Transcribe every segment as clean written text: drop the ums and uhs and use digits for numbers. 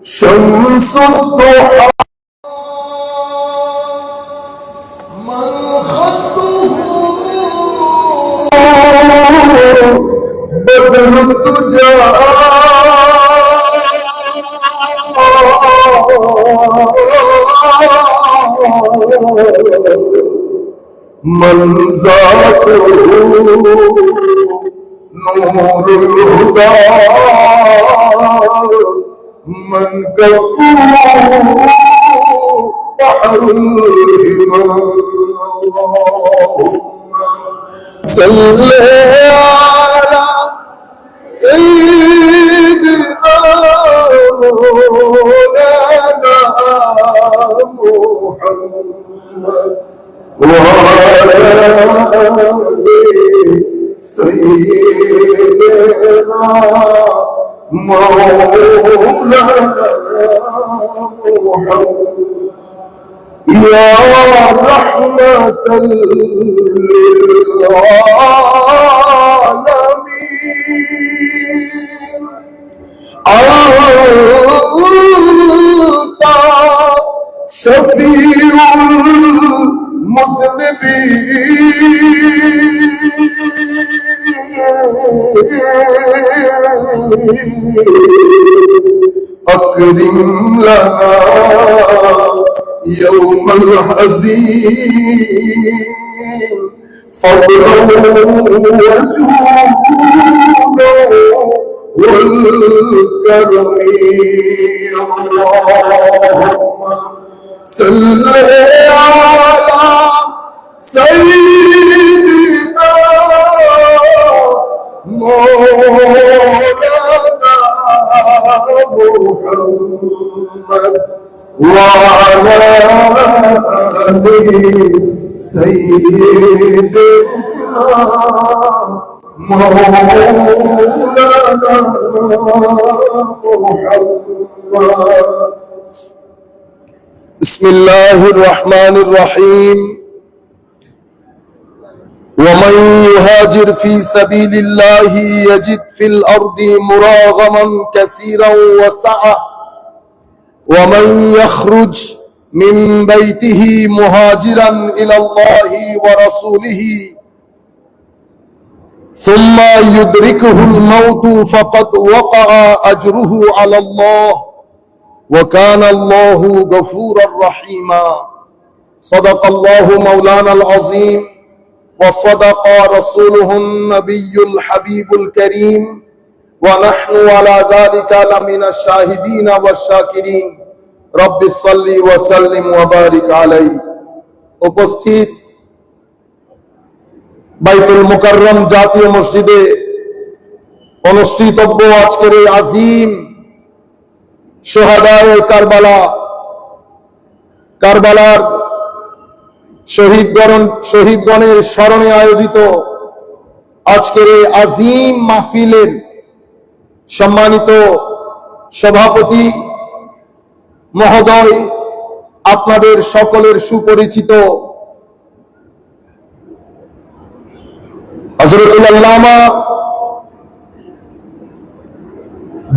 شمس الضحى من خطه بدر الدجى من ذاته نور الهدى من كفوه بحر الهمم اللهم صل على سيدنا مولانا محمد وعلى آل سيدنا مولانا محمد يا رحمة للعالمين أنت شفيع المذنبين أكرم لنا يوم الحزين فضلا وجودا والكرم اللهم صل على سيدنا مولانا محمد وعلى آل سيدنا مولانا محمد بسم الله الرحمن الرحيم ومن يهاجر في سبيل الله يجد في الأرض مراغما كثيرا وسعة ومن يخرج من بيته مهاجرا إلى الله ورسوله ثم يدركه الموت فقد وقع أجره على الله وكان الله غفورا رحيما صدق الله مولانا العظيم وصدق رسوله النبي الحبيب الكريم ونحن على ذلك لمن الشاهدين والشاكرين رب صل وسلم وبارك عليه উপস্থিত বাইতুল মুকাররম জাতীয় মসজিদে অনুষ্ঠিতব্য আজকের এই আজিম শুহাদায়ে কারবালার শহীদগণের স্মরণে আয়োজিত আজকের এই আজিম মাহফিলের সম্মানিত সভাপতি মহোদয়, আপনাদের সকলের সুপরিচিত হযরতুল আল্লামা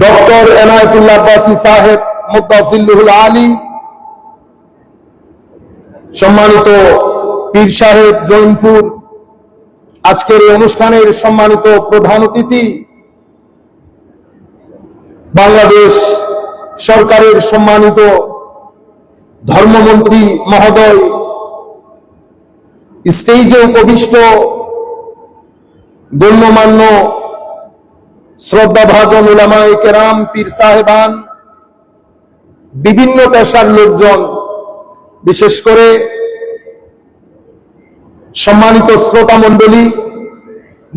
ডক্টর এনায়েতুল্লাহ আব্বাসী সাহেব মুদ্দাসিল্লুহুল আলী, সম্মানিত পীর সাহেব জৈনপুর, আজকের এই অনুষ্ঠানের সম্মানিত প্রধান অতিথি, বাংলাদেশ সরকারের সম্মানিত ধর্মমন্ত্রী মহোদয়, স্টেজে উপবিষ্ট গণ্যমান্য শ্রদ্ধাভাজন উলামায়ে কেরাম, পীর সাহেবান, বিভিন্ন পেশার লোকজন, বিশেষ করে সম্মানিত শ্রোতা মণ্ডলী,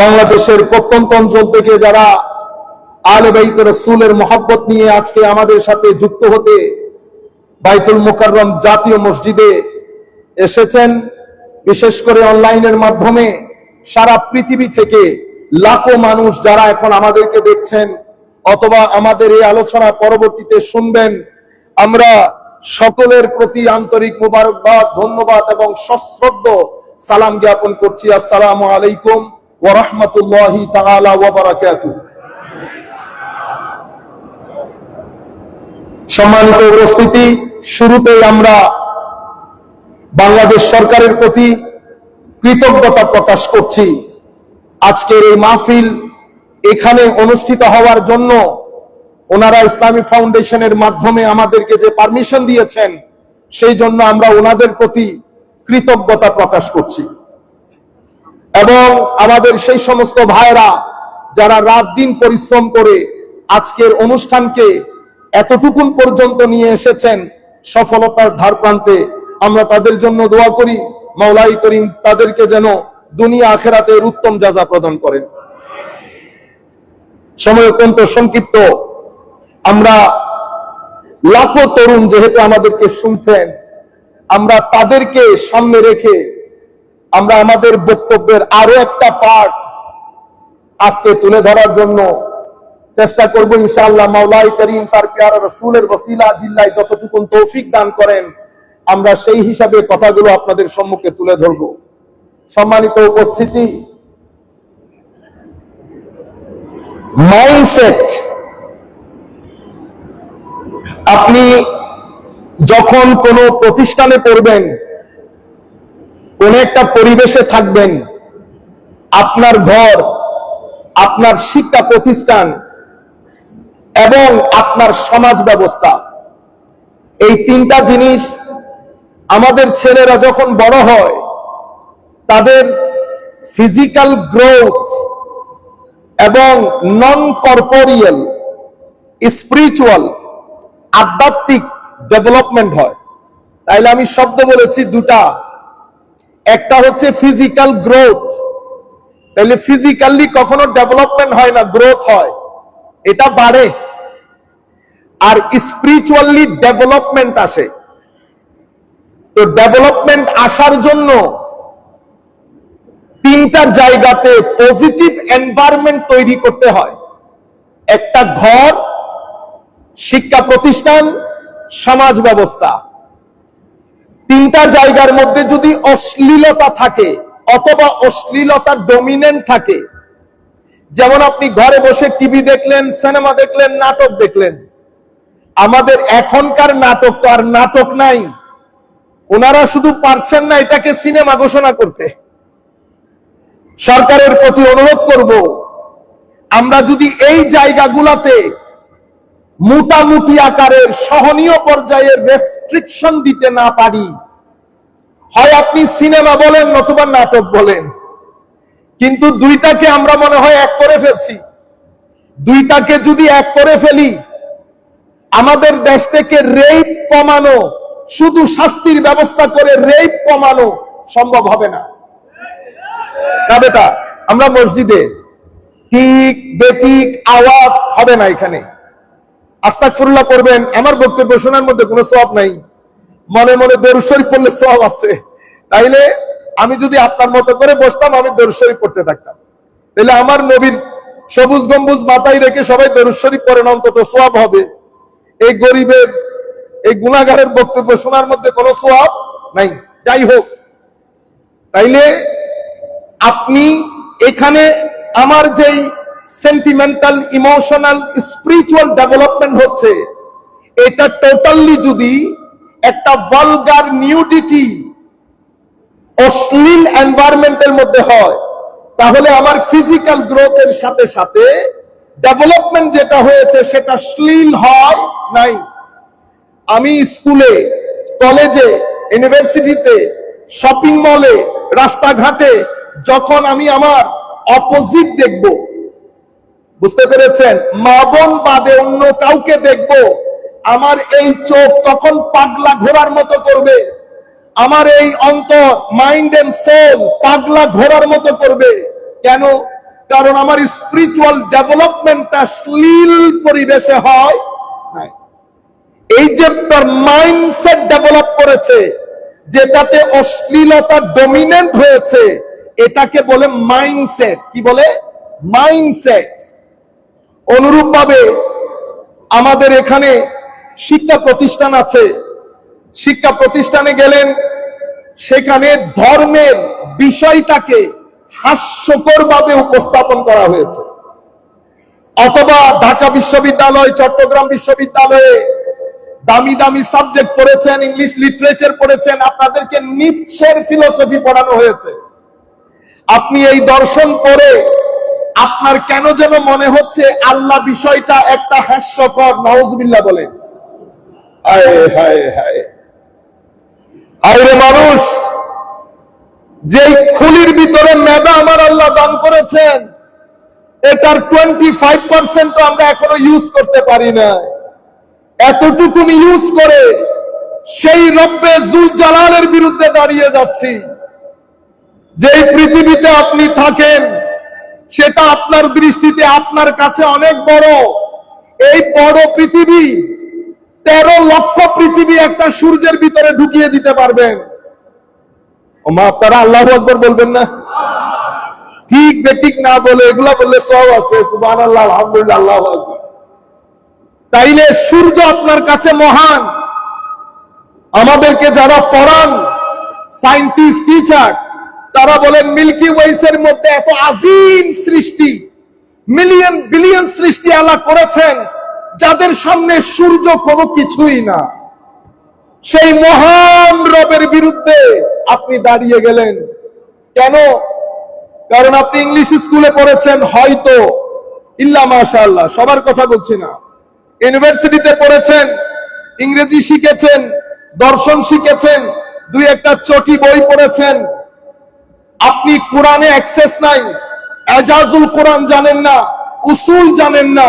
বাংলাদেশের প্রত্যন্ত অঞ্চল থেকে যারা আলে বাইত রাসূলের মহব্বত নিয়ে আজকে আমাদের সাথে যুক্ত হতে বাইতুল মুকাররম জাতীয় মসজিদে এসেছেন, বিশেষ করে অনলাইনের মাধ্যমে সারা পৃথিবী থেকে লাখো মানুষ যারা এখন আমাদেরকে দেখছেন অথবা আমাদের এই আলোচনা পরবর্তীতে শুনবেন, আমরা সকলের প্রতি আন্তরিক মোবারকবাদ, ধন্যবাদ এবং সশ্রদ্ধ সালাম জ্ঞাপন করছি। আসসালামু আলাইকুম ওয়া রাহমাতুল্লাহি তাআলা ওয়া বারাকাতুহু। সম্মানিত উপস্থিতি, শুরুতেই আমরা বাংলাদেশ সরকারের প্রতি কৃতজ্ঞতা প্রকাশ করছি। আজকের এই মাহফিল এখানে অনুষ্ঠিত হওয়ার জন্য ওনারা ইসলামী ফাউন্ডেশনের মাধ্যমে আমাদেরকে যে পারমিশন দিয়েছেন, সেই জন্য আমরা ওনাদের প্রতি কৃতজ্ঞতা প্রকাশ করছি। এবং আমাদের সেই সমস্ত ভাইরা যারা রাত দিন পরিশ্রম করে আজকের অনুষ্ঠানকে এতটুকুন পর্যন্ত নিয়ে এসেছেন সফলতার ধার প্রান্তে, আমরা তাদের জন্য দোয়া করি, মাওলাই করিম তাদেরকে যেন দুনিয়া আখেরাতের উত্তম জাযা প্রদান করেন। সময় অত্যন্ত সংক্ষিপ্ত, আমরা লাখো তরুণ যেহেতু আমাদেরকে শুনছেন, আমরা তাদেরকে সামনে রেখে আমরা আমাদের বক্তব্যের আরো একটা পার্ট আজকে তুলে ধরার জন্য চেষ্টা করব ইনশাআল্লাহ। মাওলাই করিম তার প্যারা রাসূলের ওসিলা জিল্লায় যতটুকু তৌফিক দান করেন, আমরা সেই হিসাবে কথাগুলো আপনাদের সম্মুখে তুলে ধরব। সম্মানিত উপস্থিতি, মাইন্ডসেট, আপনি যখন কোনো প্রতিষ্ঠানে পড়বেন, কোন একটা পরিবেশে থাকবেন, আপনার ঘর, আপনার শিক্ষা প্রতিষ্ঠান এবং আপনার সমাজ ব্যবস্থা, এই তিনটা জিনিস আমাদের ছেলেরা যখন বড় হয় তাদের ফিজিক্যাল গ্রোথ এবং নন কর্পোরিয়াল স্পিরিচুয়াল আধ্যাত্মিক ডেভেলপমেন্ট হয়। তাইলে আমি শব্দ বলেছি দুটা, একটা হচ্ছে ফিজিক্যাল গ্রোথ। তাহলে ফিজিক্যালি কখনো ডেভেলপমেন্ট হয় না, গ্রোথ হয়, এটা বাড়ে। আর স্পিরিচুয়ালি ডেভেলপমেন্ট আসে। তো ডেভেলপমেন্ট আসার জন্য তিনটা জায়গাতে পজিটিভ এনভায়রনমেন্ট তৈরি করতে হয়। একটা ঘর, শিক্ষা প্রতিষ্ঠান, সমাজ ব্যবস্থা। তিনটা জায়গার মধ্যে যদি অশ্লীলতা থাকে অথবা অশ্লীলতা ডমিনেন্ট থাকে, যেমন আপনি ঘরে বসে টিভি দেখলেন, সিনেমা দেখলেন, নাটক দেখলেন। আমাদের এখনকার নাটক তো আর নাটক নাই, ওনারা শুধু পারছেন না এটাকে সিনেমা ঘোষণা করতে। সরকারের প্রতি অনুরোধ করব, আমরা যদি এই জায়গাগুলোতে মোটামুটি আকারের সহনীয় পর্যায়ের রেস্ট্রিকশন দিতে না পারি, হয় আপনি সিনেমা বলেন নতুবা নাটক বলেন, কিন্তু দুইটাকে আমরা মনে হয় এক করে ফেলছি। দুইটাকে যদি এক করে ফেলি, আমাদের দেশ থেকে রেপ কমানো, শুধু শাস্তির ব্যবস্থা করে রেপ কমানো সম্ভব হবে না। না বেটা, আমরা মসজিদে ঠিক বেঠিক আওয়াজ হবে না, এখানে আস্তাগফিরুল্লাহ করবেন, আমার বক্তব্য শোনার মধ্যে কোনো সওয়াব নাই, মনে মনে দরুদ শরীফ পড়লে সওয়াব আছে। তাইলে আমি যদি আপনার মতো করে বসতাম, আমি দরুদ শরীফ পড়তে থাকতাম, তাহলে আমার নবীর সবুজ গম্বুজ মাথায় রেখে সবাই দরুদ শরীফ পড়েন, অন্তত সওয়াব হবে। এই গরিবের, এই গুনাহগারের বক্তব্য শোনার মধ্যে কোনো সওয়াব নাই। যাই হোক, তাইলে আপনি এখানে আমার যেই সেন্টিমেন্টাল, ইমোশনাল, স্পিরিচুয়াল ডেভেলপমেন্ট হচ্ছে, এটা টোটালি যদি একটা ভালগার নিউডিটি, অশ্লীল এনভায়রনমেন্টের মধ্যে হয়, তাহলে আমার ফিজিক্যাল গ্রোথের সাথে সাথে ডেভেলপমেন্ট যেটা হয়েছে সেটা শ্লীল হয় নাই। আমি স্কুলে, কলেজে, ইউনিভার্সিটিতে, শপিং মলে, রাস্তাঘাটে যখন আমি আমার অপোজিট দেখব, বুঝতে পেরেছেন, মা বোন বাদে অন্য কাউকে দেখব, আমার এই চোখ তখন পাগলা ঘোড়ার মতো করবে, আমার এই অন্তর, মাইন্ড এন্ড সোল পাগলা ঘোড়ার মতো করবে। কেন? কারণ আমার স্পিরিচুয়াল ডেভেলপমেন্টটা শ্লীল পরিবেশে হয় নাই। এই যে তার মাইন্ডসেট ডেভেলপ করেছে, যেটাতে অশ্লীলতা ডমিনেন্ট হয়েছে, এটাকে বলে মাইন্ডসেট। কি বলে? মাইন্ডসেট। অনুরূপভাবে আমাদের এখানে শিক্ষা প্রতিষ্ঠান আছে, শিক্ষা প্রতিষ্ঠানে গেলেন, সেখানে ধর্মের বিষয়টাকে হাস্যকর ভাবে উপস্থাপন করা হয়েছে। অথবা ঢাকা বিশ্ববিদ্যালয়, চট্টগ্রাম বিশ্ববিদ্যালয়ে দামি দামি সাবজেক্ট পড়েছেন, ইংলিশ লিটারেচার পড়েছেন, আপনাদেরকে নিটশের ফিলোসফি পড়ানো হয়েছে। আপনি এই দর্শন পড়ে আপনার কেন যেন মনে হচ্ছে আল্লাহ বিষয়টা একটা হাস্যকর, নাউজুবিল্লাহ বলেন। হায় হায় হায়, আরে মানুষ, যেই খুলির ভিতরে মেধা আমার আল্লাহ দান করেছেন, এটার 25% তো আমরা এখনো ইউজ করতে পারি না। এতটুকুনি ইউজ করে সেই রব্বে জুল জালালের বিরুদ্ধে দাঁড়িয়ে যাচ্ছি। যেই পৃথিবীতে আপনি থাকেন সেটা আপনার দৃষ্টিতে আপনার কাছে অনেক বড়। এই বড় পৃথিবী 13 লক্ষ পৃথিবী একটা সূর্যের ভিতরে ঢুকিয়ে দিতে পারবেন। ওমা, আপনারা আল্লাহু আকবার বলবেন না? ঠিক বেঠিক না বলে এগুলা বললে সব আছে, সুবহানাল্লাহ, আলহামদুলিল্লাহ, আল্লাহু আকবার। তাইলে সূর্য আপনার কাছে মহান। আমাদেরকে যারা পড়ান, সায়েন্টিস্ট, টিচার, তারা বলেন মিল্কি ওয়েসের মধ্যে এত আজিম সৃষ্টি, মিলিয়ন বিলিয়ন সৃষ্টি আল্লাহ করেছেন, যাদের সামনে সূর্য কোনো কিছুই না। সেই মহান রবের বিরুদ্ধে আপনি দাঁড়িয়ে গেলেন কেন? কারণ আপনি ইংলিশ স্কুলে পড়েছেন, হয়তো, ইল্লা মাশাআল্লাহ, সবার কথা বলছি না। ইউনিভার্সিটিতে পড়েছেন, ইংরেজি শিখেছেন, দর্শন শিখেছেন, দুই একটা চটি বই পড়েছেন। আপনি কোরআনে অ্যাক্সেস নাই, এজাজুল কোরআন জানেন না, উসুল জানেন না।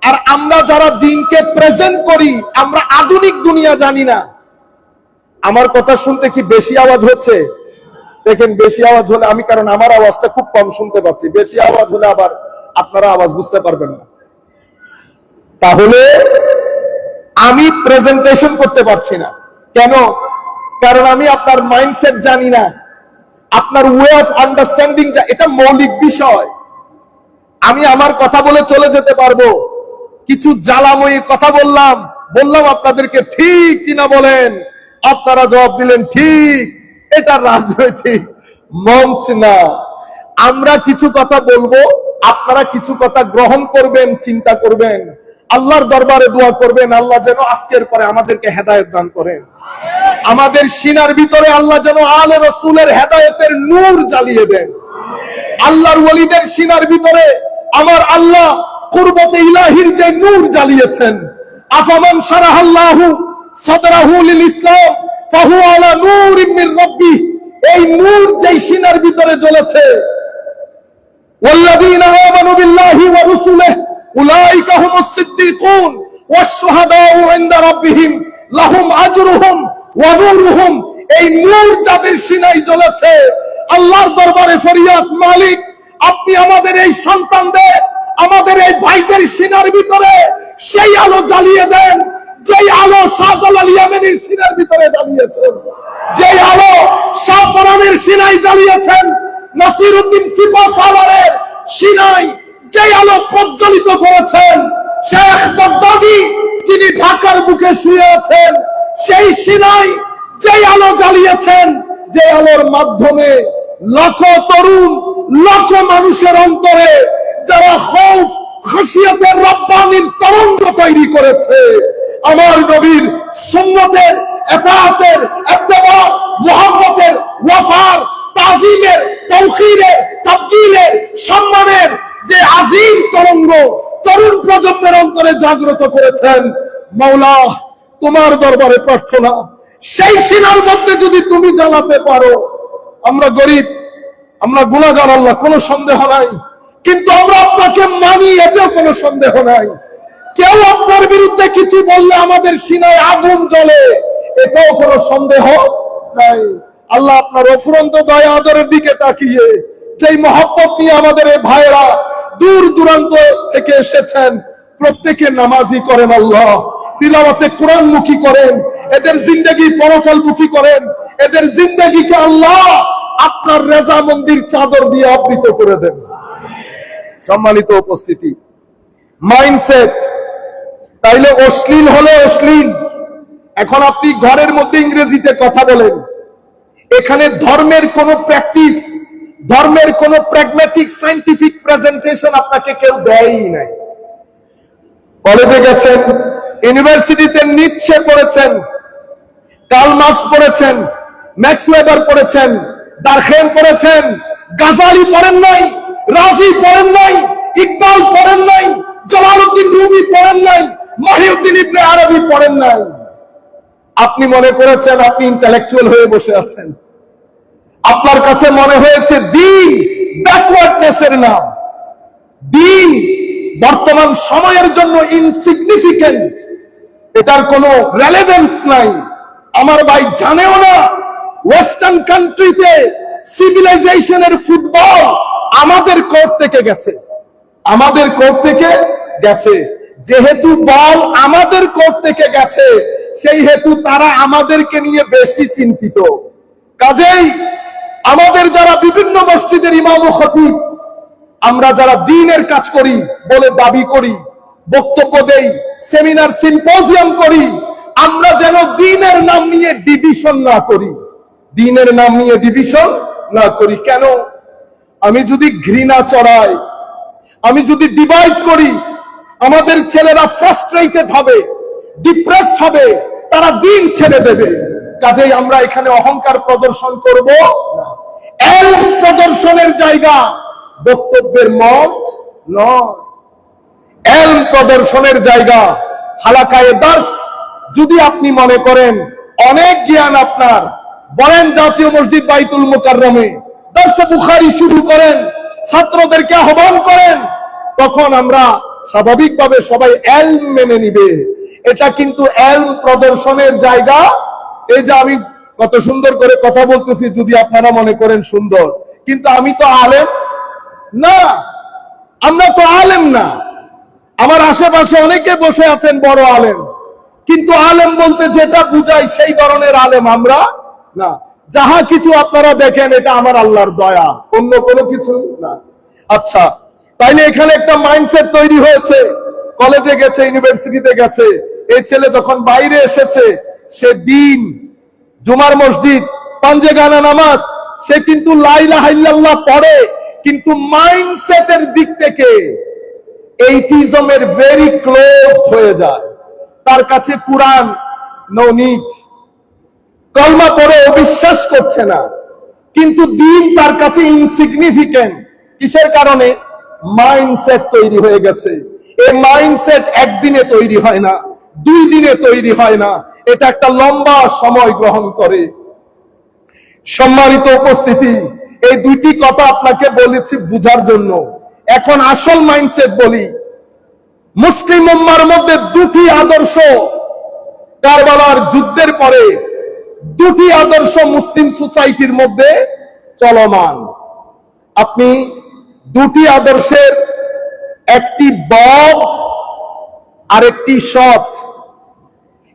আর আমরা যারা দিনকে প্রেজেন্ট করি, আমরা আধুনিক দুনিয়া জানি না। আমার কথা শুনতে কি বেশি আওয়াজ হচ্ছে? দেখেন, বেশি আওয়াজ হলে আমি, কারণ আমার আওয়াজটা খুব কম শুনতে পাচ্ছি, বেশি আওয়াজ হলে আবার আপনারা আওয়াজ বুঝতে পারবেন না। তাহলে আমি প্রেজেন্টেশন করতে পারছি না কেন? কারণ আমি আপনার মাইন্ডসেট জানি না, আপনার ওয়ে অফ আন্ডারস্ট্যান্ডিং, এটা মৌলিক বিষয়। আমি আমার কথা বলে চলে যেতে পারবো, কিছু জ্বালাময়ী কথা বললাম আপনাদেরকে, ঠিক কিনা বলেন? আপনারা জবাব দিলেন ঠিক। এটা রাজনৈতিক মঞ্চ না। আমরা কিছু কথা বলবো, আপনারা কিছু কথা গ্রহণ করবেন, চিন্তা করবেন, আল্লাহর দরবারে দোয়া করবেন, আল্লাহ যেন আজকের পরে আমাদেরকে হেদায়েত দান করেন। আমাদের সিনার ভিতরে আল্লাহ যেন আলে রাসূলের হেদায়েতের নূর জ্বালিয়ে দেন। আল্লাহর ওলিদের সিনার ভিতরে আমার আল্লাহ কুরবতে ইলাহির যে নূর জ্বালিয়েছেন, আফামান শারাহাল্লাহু সাদরাহু লিল ইসলাম ফাহুয়া আলা নূরিম মির রাব্বিহ, এই নূর যেই সিনার ভিতরে জ্বলেছে, ওয়াল্লাযীনা আমানু বিল্লাহি ওয়া রাসূলিহি উলাইকা হুমুস সিদ্দিকুন ওয়াশ শুহাদাউ ইনদা রাব্বিহিম লাহুম আজরুহুম ওয়া নূরুহুম, এই নূর যাদের সিনায় জ্বলেছে, আল্লাহর দরবারে ফরিয়াদ, মালিক আপনি আমাদের এই সন্তানদের, আমাদের এই ভাইদের সিনার ভিতরে সেই আলো জ্বালিয়ে দেন, যেই আলো শাহজালাল ইয়ামানির সিনার ভিতরে জ্বালিয়েছেন, যেই আলো শাহপরানের সিনায় জ্বালিয়েছেন, নাসিরউদ্দিন সিপাহসালারের সিনায় যেই আলো প্রজ্বলিত করেছেন, শেখ বাগদাদি যিনি ঢাকার বুকে শুয়ে আছেন, সেই সিনায় যেই আলো জ্বালিয়েছেন, যে আলোর মাধ্যমে লাখ তরুণ, লাখ মানুষের অন্তরে যারা খৌফ খাশিয়াতের রব্বানির তরঙ্গ তৈরি করেছে, আমার নবীর সুন্নতের, ইতাআতের, ইত্তেবা, মুহাব্বতের, ওয়াফার, তাজিমের, তাওখীরের, তাবজিলের, সম্মানের যে আজিম তরঙ্গ তরুণ প্রজন্মের অন্তরে জাগ্রত করেছেন, মাওলা তোমার দরবারে প্রার্থনা, সেই সিনার মধ্যে যদি তুমি জ্বালাতে পারো। আমরা গরিব, আমরা গুনাহগার আল্লাহ, কোনো সন্দেহ নাই, কিন্তু আমরা আপনাকে মানি, এতেও কোনো সন্দেহ নাই। কেউ আপনার বিরুদ্ধে কিছু বললে আমাদের সিনায় আগুন জ্বলে, এটাও কোনো সন্দেহ নাই। আল্লাহ আপনার অফুরন্ত দয়া আদরের দিকে তাকিয়ে যেই মহব্বত নিয়ে আমাদের এই ভাইরা দূর দূরান্ত থেকে এসেছেন, প্রত্যেকে নামাজি করেন আল্লাহ, তিলাওয়াতে কোরআনমুখী করেন, এদের জিন্দেগি পরকালমুখী করেন, এদের জিন্দেগিকে আল্লাহ আপনার রেজামন্দির চাদর দিয়ে আবৃত করে দেন। সম্মানিত উপস্থিতি, মাইন্ডসেট তাইলে অশ্লীল হলে অশ্লীল। এখন আপনি ঘরের মধ্যে ইংরেজিতে কথা বলেন, এখানে ধর্মের কোন প্র্যাকটিস, ধর্মের কোন প্র্যাগম্যাটিক সায়েন্টিফিক প্রেজেন্টেশন আপনাকে কেউ দেয়ই নাই। কলেজে গেছেন, ইউনিভার্সিটিতে নিটসে পড়েছেন, কার্ল মার্কস পড়েছেন, ম্যাক্স ওয়েবার পড়েছেন, ডারখেম পড়েছেন, গাজালি পড়েন নাই, রাজি পড়েন নাই, ইকবাল পড়েন নাই, জালালউদ্দিন রুমি পড়েন নাই, মহিউদ্দিন ইবনে আরবি পড়েন নাই। আপনি মনে করেছেন আপনি ইন্টেলেকচুয়াল হয়ে বসে আছেন। আপনার কাছে মনে হয়েছে দিন ব্যাকওয়ার্ডনেসের নাম, দিন বর্তমান সময়ের জন্য ইনসিগনিফিকেন্ট, এটার কোনো রেলেভেন্স নাই। আমার ভাই জানেও না ওয়েস্টার্ন কান্ট্রিতে সিভিলাইজেশনের ফুটবল আমাদের কোর্ট থেকে গেছে, আমাদের কোর্ট থেকে গেছে। যেহেতু বল আমাদের কোর্ট থেকে গেছে, সেই হেতু তারা আমাদেরকে নিয়ে বেশি চিন্তিত। কাজেই আমাদের যারা বিভিন্ন মসজিদের ইমাম ও খতিব, আমরা যারা দ্বীনের কাজ করি বলে দাবি করি, বক্তব্য দেই, সেমিনার সিম্পোজিয়াম করি, আমরা যেন দ্বীনের নাম নিয়ে ডিভিশন না করি, দ্বীনের নাম নিয়ে ডিভিশন না করি। কেন? আমি যদি ঘৃণা চড়াই, আমি যদি ডিভাইড করি, আমাদের ছেলেরা ফ্রাস্ট্রেটেড হবে, ডিপ্রেসড হবে, তারা দ্বীন ছেড়ে দেবে। কাজেই আমরা এখানে অহংকার প্রদর্শন করব না। এলম প্রদর্শনের জায়গা বক্তব্যের মঞ্চ নয়, এলম প্রদর্শনের জায়গা হালাকায়ে দার্স। যদি আপনি মনে করেন অনেক জ্ঞান আপনার, বলেন জাতীয় মসজিদ বাইতুল মুকাররমে দার্সে বুখারী শুরু করেন, ছাত্রদেরকে আহ্বান করেন, তখন আমরা স্বাভাবিকভাবে সবাই এলম মেনে নিবে। এটা কিন্তু এলম প্রদর্শনের জায়গা। এই যে আমি কত সুন্দর করে কথা বলতেছি, যদি আপনারা মনে করেন সুন্দর, কিন্তু আমি তো আলেম না, আমরা তো আলেম না। আমার আশেপাশে অনেকে বসে আছেন বড় আলেম, কিন্তু আলেম বলতে যেটা বুঝাই সেই ধরনের আলেম আমরা না। যাহা কিছু আপনারা দেখেন এটা আমার আল্লাহর দয়া, অন্য কোনো কিছু না। আচ্ছা, তাইলে এখানে একটা মাইন্ডসেট তৈরি হয়েছে, কলেজে গেছে, ইউনিভার্সিটিতে গেছে, এই ছেলে যখন বাইরে এসেছে, সে দিন, জুমার মসজিদ, পাঞ্জে গানা নামাজ, সে কিন্তু লা ইলাহা ইল্লাল্লাহ পড়ে, কিন্তু মাইন্ডসেটের দিক থেকে এইটিজমের ভেরি ক্লোজ হয়ে যায়। তার কাছে কুরআন নো নিড, কলমা পড়ে অবিশ্বাস করছে না, কিন্তু দিন তার কাছে ইনসিগনিফিকেন্ট। কিসের কারণে? মাইন্ডসেট তৈরি হয়ে গেছে। এই মাইন্ডসেট একদিনে তৈরি হয় না, 2 দিনে তৈরি হয় না, এটা একটা লম্বা সময় গ্রহণ করে। সম্মানিত উপস্থিতি, এই দুইটি কথা আপনাকে বলেছি বুঝার জন্য। এখন আসল মাইন্ডসেট বলি। মুসলিম উম্মার মধ্যে 2টি আদর্শ, কারবালার যুদ্ধের পরে 2টি আদর্শ মুসলিম সোসাইটির মধ্যে চলমান। আপনি 2টি আদর্শের একটি বদ আর একটি সৎ,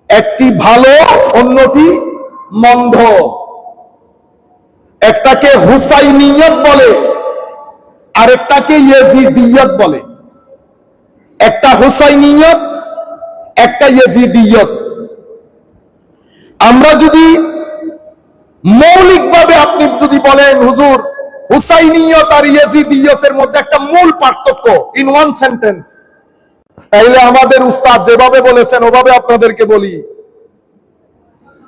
একটি ভালো অন্যটি মন্দ। একটাকে হুসাইনিয়ত বলে, আরেকটাকে ইয়েজিদিয়ত বলে। একটা হুসাইনিয়ত, একটা ইয়েজিদিয়ত। আমরা যদি মৌলিকভাবে আপনি যদি বলেন হুজুর হুসাইনিয়ত আর ইয়েজিদিয়তের মধ্যে একটা মূল পার্থক্য ইন ওয়ান সেন্টেন্স, তাইলে আমাদের উস্তাদ যেভাবে বলেছেন ওভাবে আপনাদেরকে বলি।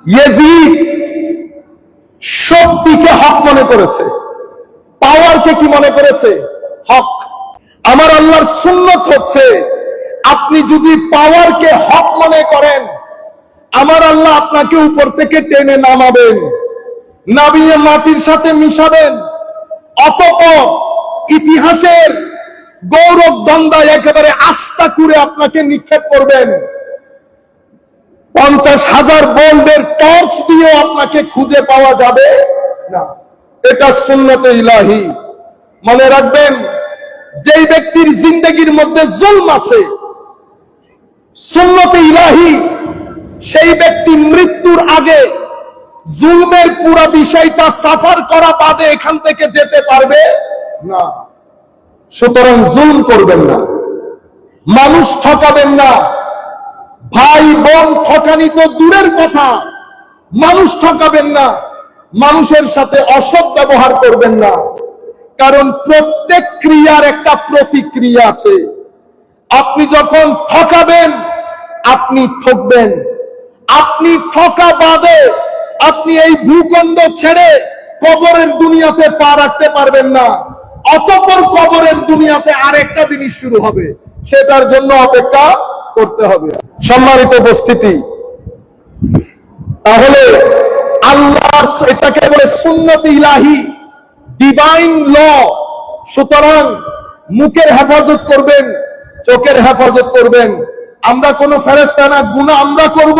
ইয়েজিদ শক্তিকে হক মনে করেছে, পাওয়ারকে কি মনে করেছে? হক। আমার আল্লাহর সুন্নত হচ্ছে, আপনি যদি পাওয়ারকে হক মনে করেন, আমার আল্লাহ আপনাকে উপর থেকে টেনে নামাবেন, নামিয়ে মাটির সাথে মিশাবেন, অতঃপর ইতিহাসের গৌরব দন্দায় একেবারে আস্থা করে আপনাকে নিক্ষেপ করবেন। 50,000 বোল্টের টর্চ দিয়েও আপনাকে খুঁজে পাওয়া যাবে না। এটা সুন্নতে ইলাহি। মনে রাখবেন, যেই ব্যক্তির জিন্দেগির মধ্যে জুলম আছে, সুন্নতে ইলাহি, সেই ব্যক্তি মৃত্যুর আগে জুলমের পুরো বিষয়টা সাফার করা বাদে এখান থেকে যেতে পারবে না। সুতরাং জুলম করবেন না, মানুষ ঠকাবেন না, ভাই বোন ঠকানি তো দূরের কথা, মানুষ ঠকাবেন না, মানুষের সাথে অসৎ ব্যবহার করবেন না। কারণ প্রত্যেক ক্রিয়ার একটা প্রতিক্রিয়া আছে। আপনি যখন ঠকাবেন, আপনি ঠকবেন। আপনি ঠকা বাদে আপনি এই ভূখণ্ড ছেড়ে কবরের দুনিয়াতে পা রাখতে পারবেন না। অতঃপর কবরের দুনিয়াতে আরেকটা জিনিস শুরু হবে, সেটার জন্য অপেক্ষা করতে হবে। সম্মানিত উপস্থিতি, তাহলে আল্লাহ এটাকে বলে সুন্নতে ইলাহি, ডিভাইন ল। সুতরাং মুখের হেফাজত করবেন, চোখের হেফাজত করবেন। আমরা কোন ফেরেশতা না, গুনাহ আমরা করব,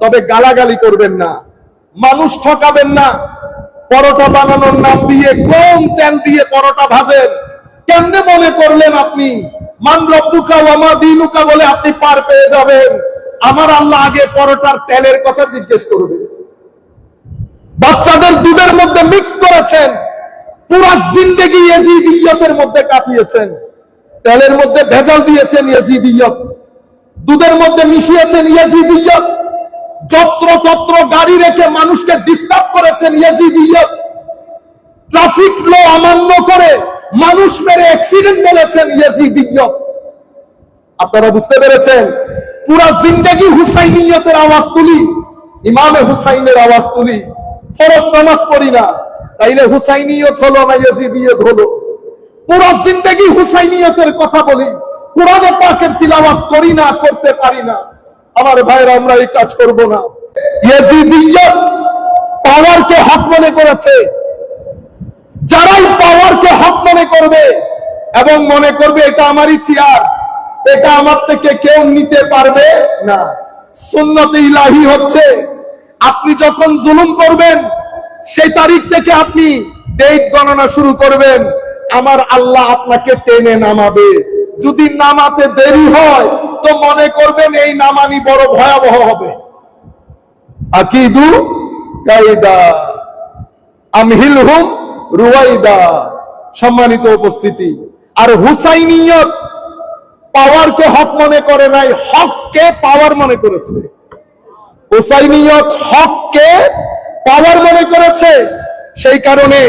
তবে গালাগালি করবেন না, মানুষ ঠকাবেন না। পরোটা বানানোর নাম দিয়ে কোন তেল দিয়ে পরোটা ভাজেন, কেমনে মনে করলেন আপনি মান রব্বুকা ওয়া মা দীনুকা বলে আপনি পার পেয়ে যাবেন? আমার আল্লাহ আগে পরোটার তেলের কথা জিজ্ঞেস করবে। বাচ্চাদের দুধের মধ্যে মিক্স করেছেন, পুরা জিন্দেগি ইয়াজিদিয়তের মধ্যে কাটিয়েছেন, তেলের মধ্যে ভেজাল দিয়েছেন ইয়াজিদিয়ত, দুধের মধ্যে মিশিয়েছেন ইয়াজিদিয়ত, যত্র তত্র গাড়ি রেখে মানুষকে ডিস্টার্ব করেছেন ইয়াজিদিয়ত, ট্রাফিক ল অমান্য করে মানুষ মেরে অ্যাক্সিডেন্ট বলেছেন ইয়াজিদিয়ত। আপনারা বুঝতে পেরেছেন? পুরা জিন্দেগি হুসাইনিয়তের আওয়াজ তুলি, ইমামে হুসাইনের আওয়াজ তুলি, ফরজ নামাজ পড়ি না, তাইলে হুসাইনিয়ত হলো না ইয়াজিদিয়ত হলো? পুরা জিন্দেগি হুসাইনিয়তের কথা বলি, কোরআনে পাকের তিলাওয়াত করি না, করতে পারি না, আমার ভাইরা আমরা এই কাজ করব না। ইয়াজিদিয়ত পাওয়ারকে হক মনে করেছে। যারাই পাওয়ারকে হক মনে করবে এবং মনে করবে এটা আমারই চেয়ার, এটা আমার থেকে কেউ নিতে পারবে না। সুন্নতে ইলাহি হচ্ছে আপনি যখন জুলুম করবেন সেই তারিখ থেকে আপনি ডেট গণনা শুরু করবেন, আমার আল্লাহ আপনাকে টেনে নামাবে। যদি নামাতে দেরি হয় তো মনে করবেন এই নামানি বড় ভয়াবহ হবে। আকিদু কায়দা আমহিলহুম রুয়াইদা। সম্মানিত উপস্থিতি, আর হুসাইনিয়ত পাওয়ারকে হক মনে করে নাই, হককে পাওয়ার মনে করেছে। হুসাইনিয়ত হককে পাওয়ার মনে করেছে। সেই কারণে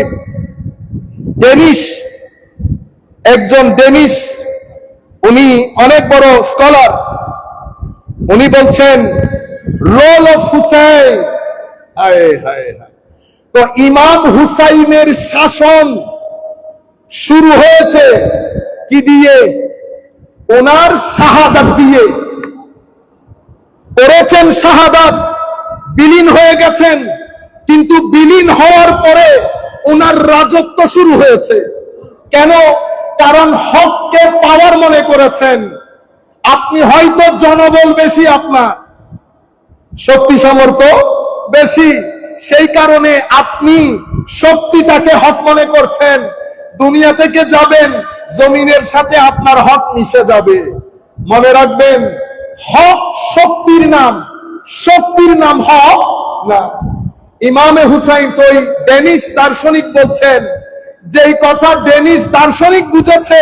একজন ডেনিশ উনি অনেক বড় স্কলার, উনি বলছেন রোল অফ হুসাইন। তো ইমাম হুসাইনের শাসন শুরু হয়েছে কি দিয়ে? ওনার শাহাদাত দিয়ে। করেছেন শাহাদাত, বিলীন হয়ে গেছেন, কিন্তু বিলীন হওয়ার পরে ওনার রাজত্ব শুরু হয়েছে। কেন? কারণ হককে পাওয়ার মনে করেছেন। আপনি হয়তো জনবল বেশি, আপনার শক্তি সামর্থ্য বেশি, সেই কারণে আপনি শক্তিটাকে হক মনে করছেন। দুনিয়া থেকে যাবেন, জমিনের সাথে আপনার হক মিশে যাবে। মনে রাখবেন, হক শক্তির নাম, শক্তির নাম হক না। ইমামে হুসাইন তো ডেনিশ দার্শনিক বলছেন, যেই কথা ডেনিশ দার্শনিক বুঝেছে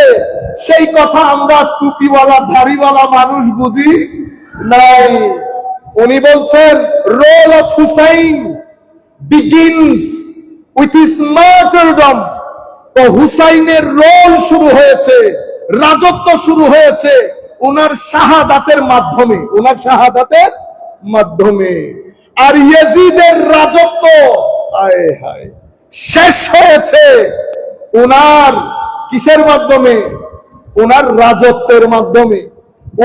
সেই কথা আমরা টুপিওয়ালা দাড়িওয়ালা মানুষ বুঝি নাই। উনি বলছেন role of Hussain begins with his martyrdom। তো হুসাইনের রোল শুরু হয়েছে, রাজত্ব শুরু হয়েছে ওনার শাহাদাতের মাধ্যমে, ওনার শাহাদাতের মাধ্যমে। আর ইয়াজিদের রাজত্ব শেষ হয়েছে ওনার কিসের মাধ্যমে? ওনার রাজত্বের মাধ্যমে,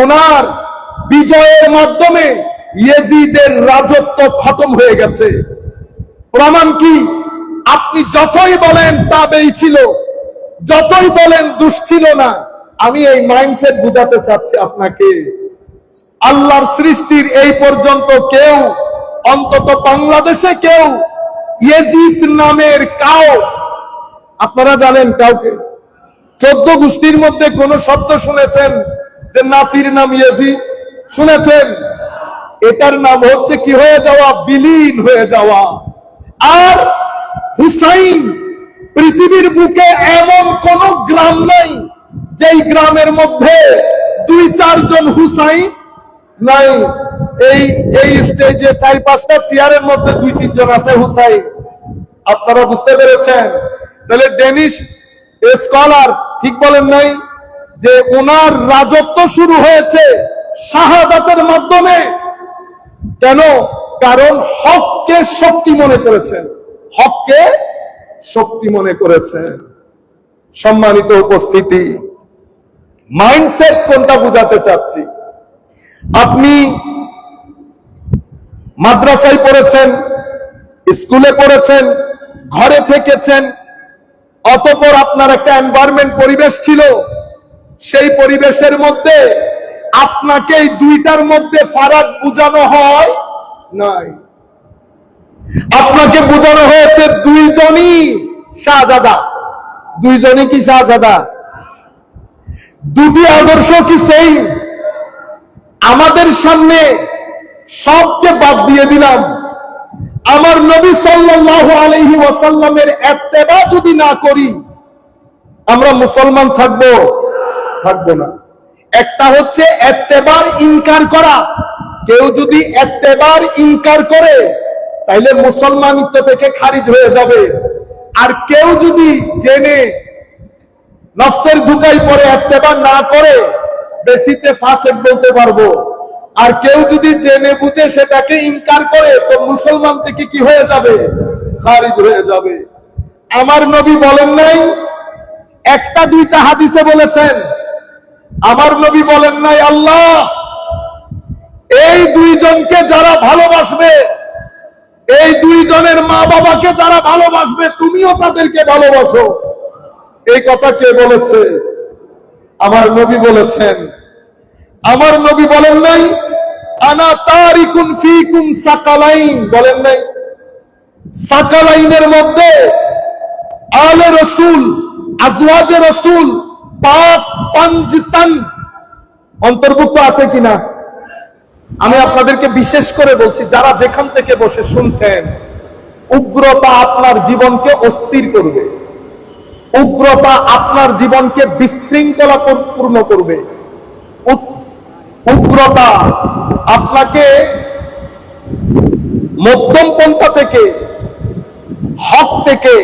ওনার বিজয়ের মাধ্যমে ইয়াজিদের রাজত্ব খতম হয়ে গেছে। প্রমাণ কি? আপনি যতই বলেন তাবেই ছিল, যতই বলেন দুষ ছিল না, আমি এই মাইন্ডসেট বুঝাতে চাচ্ছি আপনাকে। আল্লাহর সৃষ্টির এই পর্যন্ত কেউ, অন্তত বাংলাদেশে কেউ ইয়াজিদ নামের কাউ, আপনারা জানেন কাউকে? 14 গোষ্ঠীর মধ্যে কোন শব্দ শুনেছেন যে নাতির নাম ইয়াজিদ? শুনেছেন? এটার নাম হচ্ছে কি হয়ে যাওয়া? বিলীন হয়ে যাওয়া। আর হুসাইন, পৃথিবীর বুকে এমন কোন গ্রাম নাই যেই গ্রামের মধ্যে 2-4 জন হুসাইন নাই। এই স্টেজে 4-5টা চেয়ারের মধ্যে 2-3 জন আছে হুসাইন। আপনারা বুঝতে পেরেছেন? তাহলে ডেনিশ স্কলার ঠিক বলেন নাই যে ওনার রাজত্ব শুরু হয়েছে শাহাদাতের মাধ্যমে। কেন? কারণ হককে শক্তি মনে করেছেন, হককে শক্তি মনে করেছেন। সম্মানিত উপস্থিতি, মাইন্ডসেট কোনটা বুঝাতে চাচ্ছি? আপনি মাদ্রাসায় পড়েছেন, স্কুলে পড়েছেন, ঘরে থেকেছেন, অতঃপর আপনার একটা এনভায়রনমেন্ট, পরিবেশ ছিল। সেই পরিবেশের মধ্যে আপনাকে এই দুইটার মধ্যে ফারাক বোঝানো হয় নাই। আপনাকে বোঝানো হয়েছে দুইজনই শাহজাদা। দুইজনই কি শাহজাদা? দুটি আদর্শ কি সেই? আমাদের সামনে সবকে বাদ দিয়ে দিলাম, আমার নবী সাল্লাল্লাহু আলাইহি ওয়াসাল্লামের ইত্তেবা যদি না করি, আমরা মুসলমান থাকবো? থাকবো না। একটা হচ্ছে ইত্তেবার ইনকার করা। কেউ যদি ইত্তেবার ইনকার করে তাইলে মুসলমানিত্ব থেকে খারিজ হয়ে যাবে। আর কেউ যদি জেনে নফসের ধোঁকায় পড়ে ইত্তেবা না করে, বেশিতে ফাসিক বলতে পারবো। আর কেউ যদি জেনে বুঝে সেটাকে ইনকার করে, তো মুসলমান থেকে কি হয়ে যাবে? খারিজ হয়ে যাবে। আমার নবী বলেন নাই, একটা দুইটা হাদিসে বলেছেন। আমার নবী বলেন নাই, আল্লাহ এই দুইজনকে যারা ভালোবাসবে, এই দুইজনের মা বাবাকে যারা ভালোবাসবে, তুমিও তাদেরকে ভালোবাসো। এই কথা কে বলেছে? আমার নবী বলেছেন। আমার নবী বলেন নাই, আনা তারিকুন ফিকুম সাকালাইন, বলেন নাই? সাকালাইনের মধ্যে আলে রাসূল, আজওয়াজে রাসূল, পাক পাঞ্জতান অন্তর্ভুক্ত আছে কিনা? আমি আপনাদেরকে বিশেষ করে বলছি, যারা যেখান থেকে বসে শুনছেন, উগ্রতা আপনার জীবনকে অস্থির করবে, উগ্রতা আপনার জীবনকে বিশৃঙ্খলা পূর্ণ করবে, উগ্রতা আপনাকে মধ্যম পন্থা থেকে, হক থেকে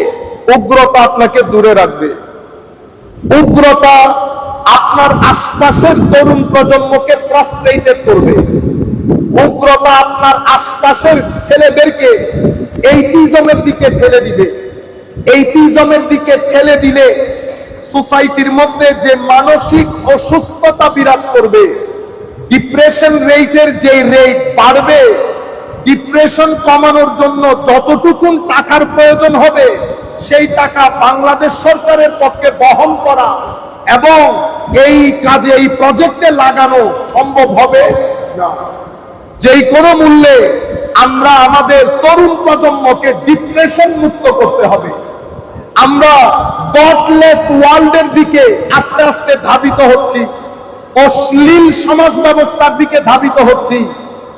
উগ্রতা আপনাকে দূরে রাখবে। উগ্রতা আপনার আশপাশের তরুণ প্রজন্মকে ফ্রাস্ট্রেটেড করবে। উগ্রতা আপনার আশপাশের ছেলেদেরকে এইটিজমের দিকে ঠেলে দিবে। এইটিজমের দিকে ঠেলে দিলে সোসাইটির মধ্যে যে মানসিক অসুস্থতা বিরাজ করবে, ডিপ্রেশন রেটের যে রেট বাড়বে, ডিপ্রেশন কমানোর জন্য যতটুকু টাকার প্রয়োজন হবে, সেই টাকা বাংলাদেশ সরকারের পক্ষে বহন করা এবং এই কাজে, এই প্রজেক্টে লাগানো সম্ভব হবে না। যেই কোনো মূল্যে আমরা আমাদের তরুণ প্রজন্মকে ডিপ্রেশন মুক্ত করতে হবে। আমরা গডলেস ওয়ার্ল্ডের দিকে আস্তে আস্তে ধাবিত হচ্ছি, অশ্লীল সমাজ ব্যবস্থার দিকে ধাবিত হচ্ছি।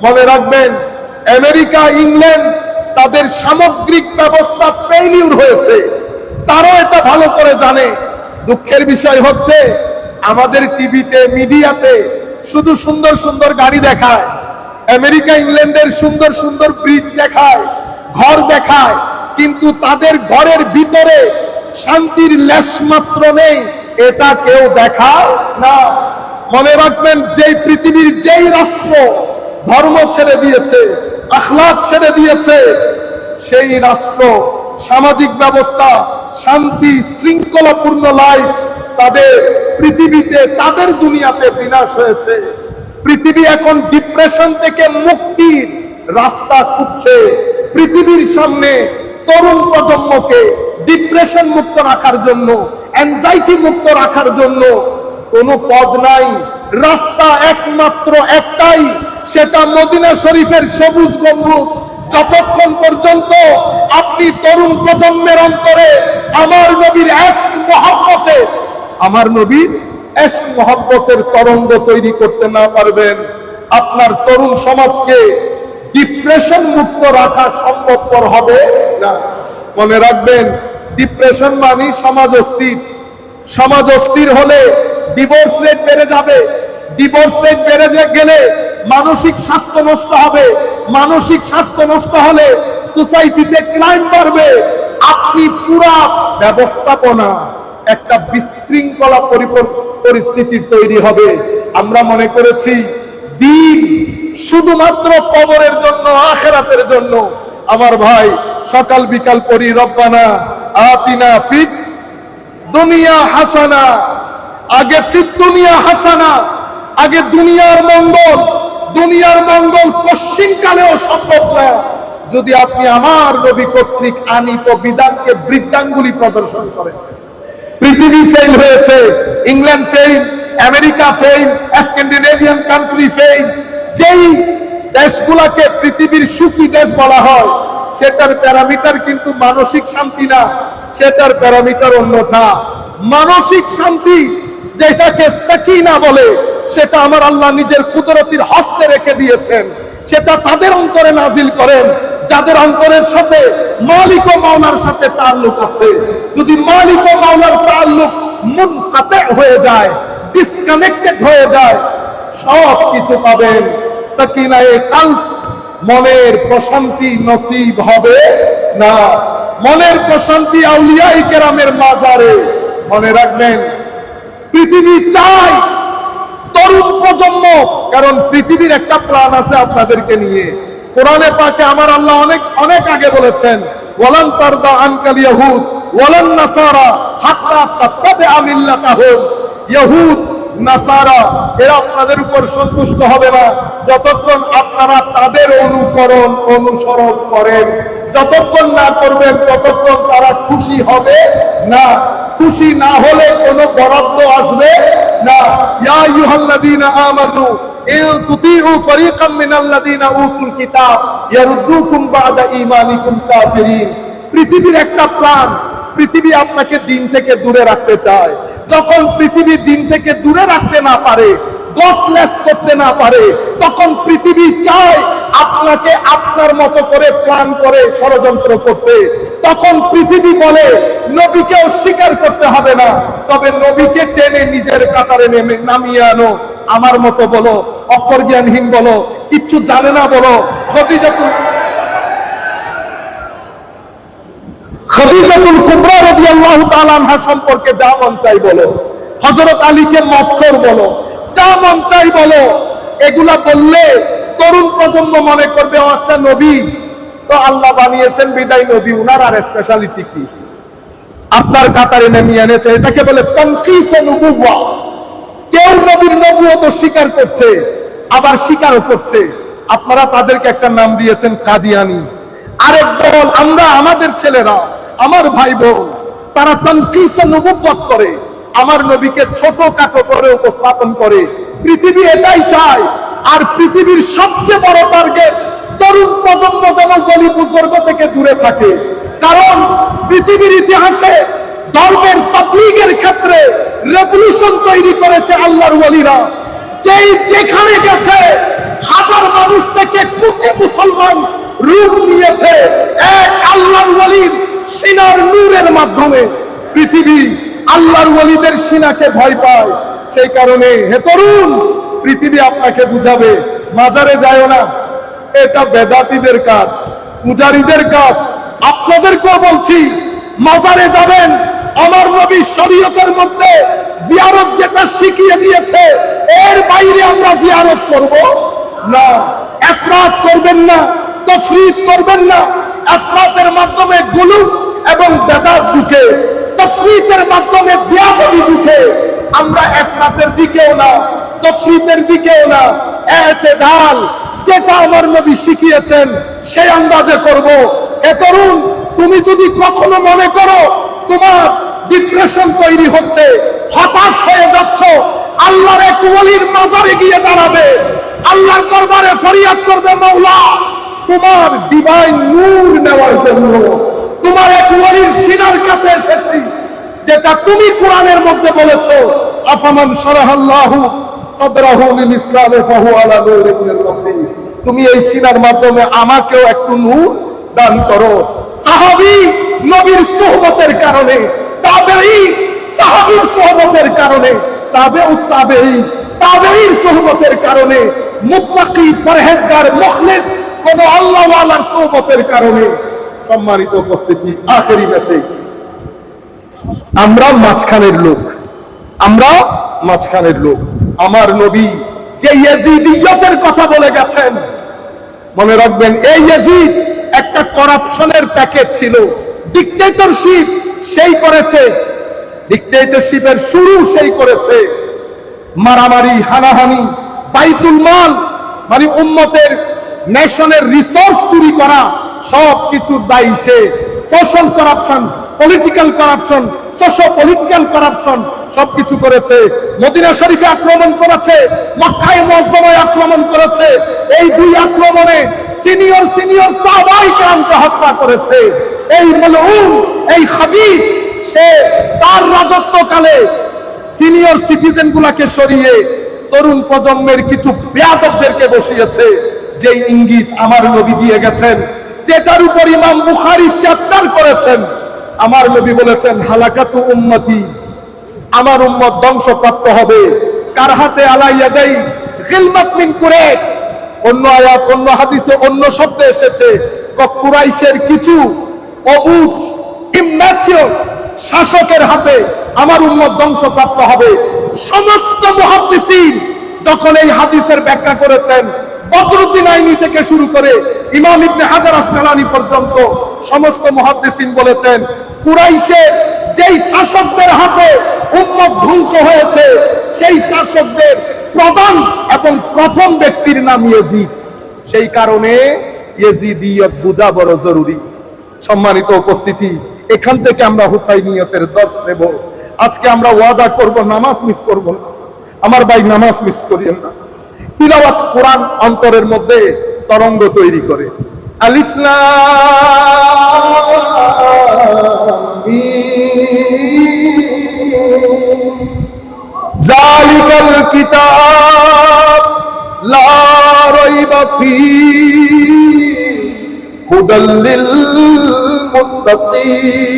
মনে রাখবেন, আমেরিকা, ইংল্যান্ড তাদের সামগ্রিক ব্যবস্থা ফেইলিউর হয়েছে, তারাও এটা ভালো করে জানে। দুঃখের বিষয় হচ্ছে, আমাদের টিভিতে, মিডিয়াতে শুধু সুন্দর সুন্দর গাড়ি দেখায়, আমেরিকা ইংল্যান্ডের সুন্দর সুন্দর ব্রিজ দেখায়, ঘর দেখায়, কিন্তু তাদের ঘরের ভিতরে শান্তির লেশ মাত্র নেই, এটা কেউ দেখায় না। মনে রাখবেন, যেই পৃথিবীর যেই রাষ্ট্র ধর্ম ছেড়ে দিয়েছে, আখলাক ছেড়ে দিয়েছে, সেই রাষ্ট্র, সামাজিক ব্যবস্থা, শান্তি শৃঙ্খলাপূর্ণ লাইফ তাদের পৃথিবীতে, তাদের দুনিয়াতে বিনাশ হয়েছে। পৃথিবী এখন ডিপ্রেশন থেকে মুক্তির রাস্তা খুঁজছে। পৃথিবীর সামনে তরুণ প্রজন্মকে ডিপ্রেশন মুক্ত রাখার জন্য, অ্যাংজাইটি মুক্ত রাখার জন্য কোনো পথ নাই, রাস্তা একমাত্র একটাই, সেটা মদিনা শরীফের সবুজ গম্বুজ। যতক্ষণ পর্যন্ত আপনি তরুণ প্রজন্মের অন্তরে আমার নবীর ইশক মহব্বতে, আমার নবীর ইশক মহব্বতের তরঙ্গ তৈরি করতে না পারবেন, আপনার তরুণ সমাজকে ডিপ্রেশন মুক্ত রাখা সম্ভবপর হবে না। মনে রাখবেন, ডিপ্রেশন মানে সমাজ অস্থির। সমাজ অস্থির হলে ডিভোর্স রেট বেড়ে যাবে। ডিভোর্স রেট বেড়ে গেলে মানসিক স্বাস্থ্য নষ্ট হবে। মানসিক স্বাস্থ্য নষ্ট হলে সোসাইটিতে ক্রাইম বাড়বে। আপনি পুরা ব্যবস্থাপনা একটা বিশৃঙ্খলা পরিস্থিতির তৈরি হবে। আমরা মনে করেছি দিন শুধুমাত্র কবরের জন্য, আখিরাতের জন্য। আমার ভাই, সকাল বিকাল পড়ি রব্বানা আতিনা ফিদ দুনিয়া হাসানা। আগে ফিদ দুনিয়া হাসানা, আগে দুনিয়ার মঙ্গল। দুনিয়ার মঙ্গল পশ্চিমকালেও সম্ভব না যদি আপনি আমার নবী কর্তৃক আনিত বিধানকে বৃদ্ধাঙ্গুলি প্রদর্শন করেন। পৃথিবী ফেল হয়েছে, England fail, America fail, Scandinavian country fail. যেই দেশগুলোকে পৃথিবীর সুখী দেশ বলা হয়, সেটার প্যারামিটার কিন্তু মানসিক শান্তি না, সেটার প্যারামিটার অন্যথা। মানসিক শান্তি যেটাকে সাকিনা বলে, সেটা আমার আল্লাহ নিজের কুদরতির হস্তে রেখে দিয়েছেন। সেটা তাদের অন্তরে নাজিল করেন যাদের অন্তরের সাথে মালিক ও মাওলার সাথে তাল্লুক আছে। যদি মালিক ও মাওলার তাল্লুক মুনকাতে হয়ে যায়, ডিসকানেক্টেড হয়ে যায়, সব কিছু পাবেন। সাকিনায়ে কালব, মনের প্রশান্তি নসিব হবে না। মনের প্রশান্তি আউলিয়ায়ে কেরামের মাজারে। মনে রাখবেন, পৃথিবী চায় তরুণ প্রজন্ম, কারণ পৃথিবীর একটা প্ল্যান আছে আপনাদেরকে নিয়ে। কোরআনে পাকে আমার আল্লাহ অনেক অনেক আগে বলেছেন, ওয়ালান তারদা আনকাল ইয়াহুদ ওয়ালান নাসারা হাত্তা তাত্তাবিআ মিল্লাতাহুম। ইহুদ নাসারা এরা আপনাদের উপর সন্তুষ্ট হবে না যতক্ষণ আপনারা তাদের অনুসরণ করেন। যতক্ষণ না করবেন ততক্ষণ তারা খুশি হবে না। খুশি না হলে কোনো বরাদ্দ আসবে না। ইয়া আইয়ুহাল্লাযীনা আমানু ইন তুতিউ ফারীকাম মিনাল্লাযীনা উতুল কিতাব ইয়ারুদ্দুকুম বা'দা ঈমানিকুম কাফিরিন। পৃথিবীর একটা প্ল্যান, পৃথিবী আপনাকে দিন থেকে দূরে রাখতে চায়। যখন পৃথিবী দিন থেকে দূরে রাখতে না পারে, গডলেস করতে না পারে, তখন পৃথিবী চায় আপনাকে আপনার মতো করে প্ল্যান করে ষড়যন্ত্র করতে। তখন পৃথিবী বলে নবীকে অস্বীকার করতে হবে না, তবে নবীকে টেনে নিজের কাতারে নামিয়ে আনো। আমার মতো বলো, অক্ষর জ্ঞানহীন বলো, কিচ্ছু জানে না বলো, খদিজাতুল কুবরা রাদিয়াল্লাহু তাআলা আনহা সম্পর্কে যা মন চাই বলো, হযরত আলীকে মক্কর বলো, যা মন চাই বলো। এগুলা বললে তরুণ প্রজন্ম মনে করবে আচ্ছা নবী তো আল্লাহ বানিয়েছেন বিদায় নবী, উনার আর স্পেশালিটি কি? আপনার কাতারে নেমে এনেছে, এটাকে বলে তানকিসে নবুওয়া। কেউ নবীর নবুয়ত স্বীকার করছে, আবার স্বীকারও করছে। আপনারা তাদেরকে একটা নাম দিয়েছেন কাদিয়ানি। আরেক দল, আমরা আমাদের ছেলেরা, আমার ভাই বোন, তারা তানকিসে নবুওয়াত করে, আমার নবীকে ছোটখাটো করে উপস্থাপন করে। পৃথিবী এটাই চায়। আর পৃথিবীর সবচেয়ে বড় টার্গেট তরুণ প্রজন্ম যেন গলি বুজুর্গ থেকে দূরে থাকে। কারণ পৃথিবীর ইতিহাসে ধর্মের তাবলীগের ক্ষেত্রে রেভলিউশন তৈরি করেছে আল্লাহর ওলিরা। যেই যেখানে গেছে হাজার মানুষ থেকে কোটি মুসলমান রূপ নিয়েছে এক আল্লাহর ওলির সিনার নূরের মাধ্যমে। পৃথিবী আল্লাহর ওলিদের সিনাকে ভয় পায়। সেই কারণে হে তরুণ, পৃথিবী আপনাকে বুঝাবে মাজারে যায় না, এটা বেদাতীদের কাজ, পূজারীদের কাজ। আপনাদেরকেও বলছি মাজারে যাবেন, আমার নবী শরীয়তের মধ্যে জিয়ারত যেটা শিখিয়ে দিয়েছে এর বাইরে আমরা জিয়ারত করব না। ইফরাত করবেন না, তাফরীত করবেন না। ইফরাতের মাধ্যমে গুলু এবং বেদাত ঢুকে, তাফরীতের মাধ্যমে বিয়াদবি ঢুকে। আমরা ইফরাতের দিকেও না, তাফরীতের দিকেও না, ইতিদাল যেটা আমার নবী শিখিয়েছেন সেই আন্দাজে করব। এ তরুণ, তুমি যদি কখনো মনে করো তোমার ডিপ্রেশন তৈরি হচ্ছে, হতাশ হয়ে যাচ্ছ, আল্লাহর এক ওলির মাজারে গিয়ে দাঁড়াবে, আল্লাহর দরবারে ফরিয়াদ করবে, মাওলা তোমার ডিভাইন নূর নেওয়ার জন্য তোমার এক ওলির সিনার কাছে এসেছি, যেটা তুমি কোরআনের মধ্যে বলেছো, আফামান শারাহাল্লাহু সাদরাহু লিল ইসলামে ফাহুয়া আলা নূরিন মির রাব্বি। তুমি এই সিনার মাধ্যমে আমাকেও একটু নূর দান করো। সাহাবী নবীর সুহবতের কারণে, তাবেঈ সাহাবীর সুহবতের কারণে, তাবেউত তাবেঈ তাবেঈর সুহবতের কারণে, মুত্তাকি পরহেজগার মুখলিস কোন আল্লাহ ওয়ালার সুহবতের কারণে। সম্মানিত উপস্থিতি, আখেরি মেসেজ, আমরা মাঝখানের লোক, আমরা মাঝখানের লোক। আমার নবী যে ইয়াজিদিয়তের কথা বলে গেছেন, মনে রাখবেন এই ইয়াজিদ একটা করাপশনের প্যাকেট ছিল, ডিক্টেটরশিপ সেই করেছে, ডিক্টেটরশিপের শুরু সেই করেছে, মারামারি হানাহানি, বাইতুল মাল মানে উম্মতের নেশনের রিসোর্স চুরি করা, সব কিছুর দায়ী সে। Social corruption, political corruption, social political corruption সবকিছু করেছে। মদিনা শরীফে আক্রমণ করেছে, মক্কায়ে মুআজ্জামায় আক্রমণ করেছে। এই দুই আক্রমণে সিনিয়র সাহাবায়ে কেরামকে হত্যা করেছে। এই মালউন, এই খাবিস, সে তার রাজত্বকালে সিনিয়র সিটিজেন গুলাকে সরিয়ে তরুণ প্রজন্মের কিছু বেয়াদবদেরকে বসিয়েছে। যে ইঙ্গিত আমার নবী দিয়ে গেছেন, যেটার উপর ইমাম বুখারী চ্যাপ্টার করেছেন, আমার নবী বলেছেন হালাকাতু উম্মতি, আমার উম্মত ধ্বংসপ্রাপ্ত হবে। কার হাতে? আলা ইয়াদাই গিলমাত মিন কুরাইশ। অন্য আয়াত, অন্য হাদিসে অন্য শব্দে এসেছে কুরাইশের কিছু অবুঝ ইম্যাচিওর শাসকের হাতে আমার উম্মত ধ্বংসপ্রাপ্ত হবে। সমস্ত মুহাদ্দিসিন যখন এই হাদিসের ব্যাখ্যা করেছেন, বদরুদ্দিন আইনি থেকে শুরু করে ইমাম ইবনে হাজার আসকালানী পর্যন্ত সমস্ত মুহাদ্দিসিন বলেছেন কুরাইশের যেই শাসকদের হাতে উম্মত ধ্বংস হয়েছে, সেই শাসকদের প্রধান এবং প্রথম ব্যক্তির নাম ইয়াজিদ। সেই কারণে ইয়াজিদিয়ত বোঝা বড় জরুরি। সম্মানিত উপস্থিতি, এখান থেকে আমরা হুসাইনিয়তের দর্শ নেব। আজকে আমরা ওয়াদা করব নামাজ মিস করব না। আমার ভাই, নামাজ মিস করিয়েন না। তিলাওয়াত কোরআন অন্তরের মধ্যে তরঙ্গ তৈরি করে। আলিফ লাম মিম যালিকাল কিতাব লা রাইবা ফীহি হুদাল লিল মুত্তাকিন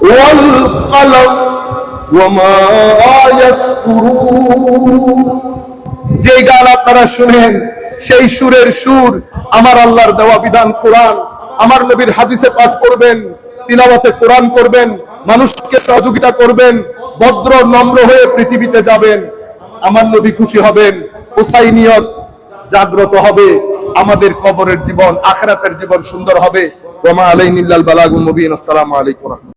والقلم وما يسطرون। যে গান আপনারা শুনেন, সেই সুরের সুর আমার আল্লাহর দেওয়া বিধান কোরআন। আমার নবীর হাদিসে পাঠ করবেন, তিলাওয়াতে কোরআন করবেন, মানুষকে সহযোগিতা করবেন, ভদ্র নম্র হয়ে পৃথিবীতে যাবেন। আমার নবী খুশি হবেন, হুসাইনিয়ত জাগ্রত হবে, আমাদের কবরের জীবন, আখিরাতের জীবন সুন্দর হবে। ওয়া মা আলাইনা ইল্লাল বালাগুল মুবিন। আসসালামু আলাইকুম।